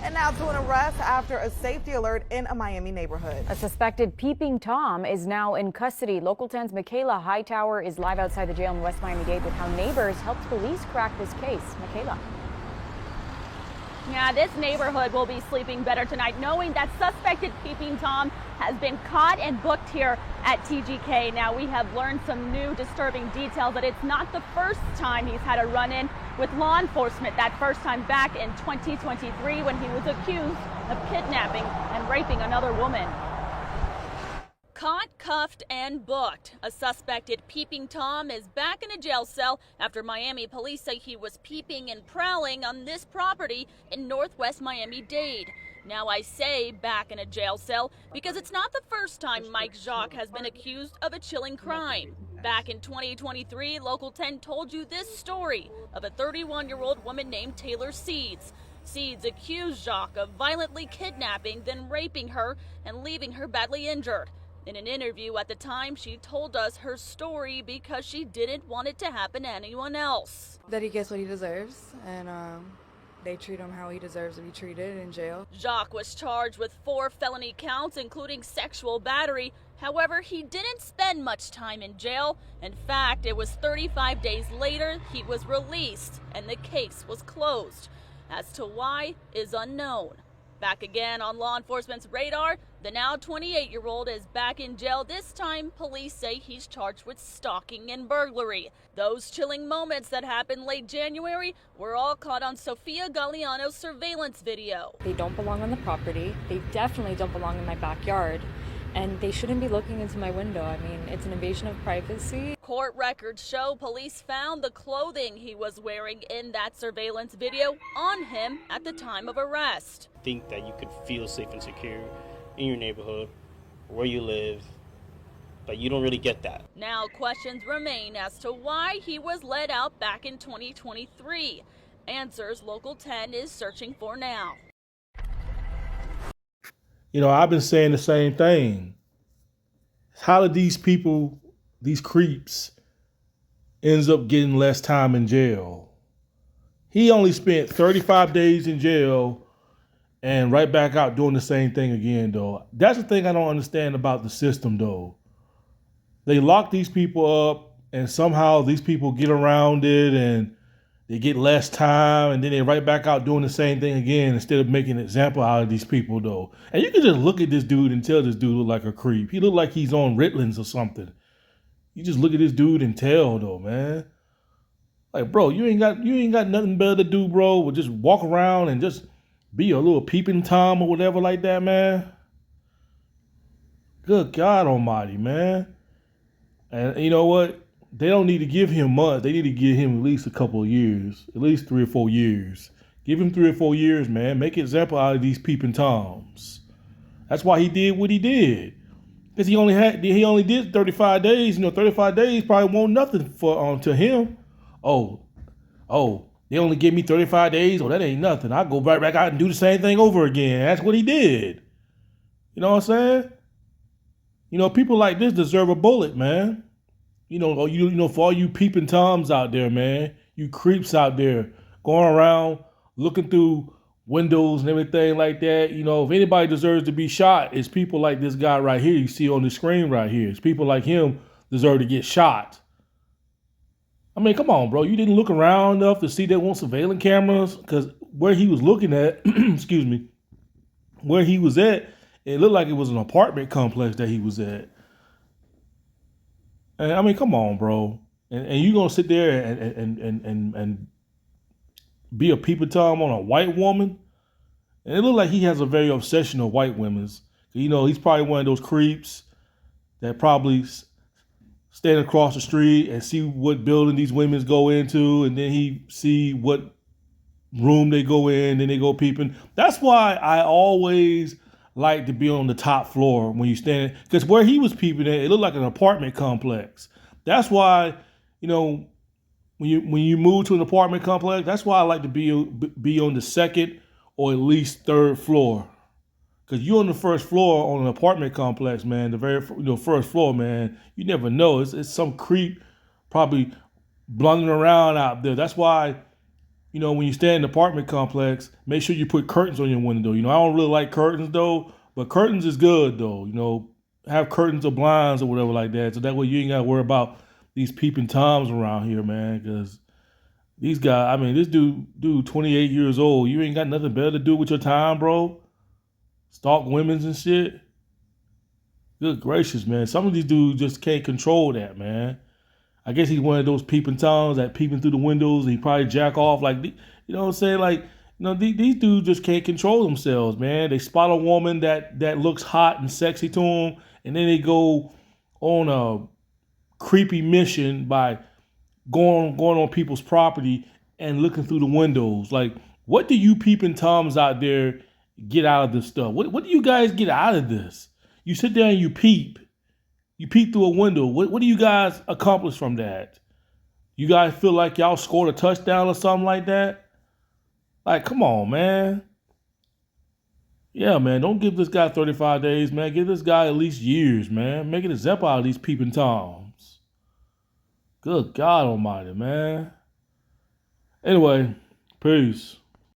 And now to an arrest after a safety alert in a Miami neighborhood. A suspected peeping Tom is now in custody. Local 10's Michaela Hightower is live outside the jail in West Miami-Dade with how neighbors helped police crack this case. Michaela. Yeah, this neighborhood will be sleeping better tonight knowing that suspected peeping Tom has been caught and booked here at TGK. Now, we have learned some new disturbing details that it's not the first time he's had a run-in with law enforcement. That first time back in 2023 when he was accused of kidnapping and raping another woman. Caught, cuffed, and booked. A suspected peeping Tom is back in a jail cell after Miami police say he was peeping and prowling on this property in northwest Miami-Dade. Now I say back in a jail cell because it's not the first time Mike Jacques has been accused of a chilling crime. Back in 2023, Local 10 told you this story of a 31-year-old woman named Taylor Seeds. Seeds accused Jacques of violently kidnapping, then raping her and leaving her badly injured. In an interview at the time, she told us her story because she didn't want it to happen to anyone else. That he gets what he deserves, and they treat him how he deserves to be treated in jail. Jacques was charged with 4 felony counts, including sexual battery. However, he didn't spend much time in jail. In fact, it was 35 days later he was released, and the case was closed. As to why is unknown. Back again on law enforcement's radar, the now 28-year-old is back in jail. This time, police say he's charged with stalking and burglary. Those chilling moments that happened late January were all caught on Sofia Galliano's surveillance video. They don't belong on the property. They definitely don't belong in my backyard. And they shouldn't be looking into my window. I mean, it's an invasion of privacy. Court records show police found the clothing he was wearing in that surveillance video on him at the time of arrest. Think that you could feel safe and secure in your neighborhood, where you live, but you don't really get that. Now questions remain as to why he was let out back in 2023. Answers Local 10 is searching for now. You know, I've been saying the same thing. How did these people, these creeps, ends up getting less time in jail? He only spent 35 days in jail and right back out doing the same thing again, though. That's the thing I don't understand about the system, though. They lock these people up and somehow these people get around it and they get less time, and then they right back out doing the same thing again instead of making an example out of these people, though. And you can just look at this dude and tell this dude look like a creep. He look like he's on Ritalins or something. You just look at this dude and tell, though, man. Like, bro, you ain't got nothing better to do, bro, but just walk around and just be a little peeping Tom or whatever like that, man. Good God Almighty, man. And you know what? They don't need to give him months. They need to give him at least a couple of years, at least 3 or 4 years. Give him 3 or 4 years, man. Make an example out of these peeping Toms. That's why he did what he did. Because he only did 35 days. You know, 35 days probably won't nothing for to him. Oh, they only give me 35 days. Oh, that ain't nothing. I'll go right back out and do the same thing over again. That's what he did. You know what I'm saying? You know, people like this deserve a bullet, man. You know, for all you peeping Toms out there, man, you creeps out there going around looking through windows and everything like that. You know, if anybody deserves to be shot, it's people like this guy right here you see on the screen right here. It's people like him deserve to get shot. I mean, come on, bro. You didn't look around enough to see they want surveillance cameras? Because where he was looking at, excuse me, where he was at, it looked like it was an apartment complex that he was at. And I mean, come on, bro. And you gonna sit there and be a peeping Tom on a white woman? And it looked like he has a very obsession of white women's. You know, he's probably one of those creeps that probably stand across the street and see what building these women go into, and then he see what room they go in, then they go peeping. That's why I always like to be on the top floor when you stand, because where he was peeping at, it looked like an apartment complex. That's why, you know, when you move to an apartment complex, that's why I like to be on the second or at least third floor. Because you're on the first floor on an apartment complex, man, the very first floor, man, you never know. It's some creep probably blundering around out there. That's why when you stay in the apartment complex, make sure you put curtains on your window. I don't really like curtains though, but curtains is good though. Have curtains or blinds or whatever like that, so that way you ain't gotta worry about these peeping toms around here, man. Because these guys, this dude, 28 years old. You ain't got nothing better to do with your time, bro. Stalk women's and shit. Good gracious, man. Some of these dudes just can't control that, man. I guess he's one of those peeping toms that peeping through the windows. And he probably jack off you know what I'm saying? These dudes just can't control themselves, man. They spot a woman that looks hot and sexy to them, and then they go on a creepy mission by going on people's property and looking through the windows. Like, what do you peeping toms out there get out of this stuff? What do you guys get out of this? You sit there and you peep. You peep through a window. What do you guys accomplish from that? You guys feel like y'all scored a touchdown or something like that? Like, come on, man. Yeah, man, don't give this guy 35 days, man. Give this guy at least years, man. Make an example out of these peeping toms. Good God almighty, man. Anyway, peace.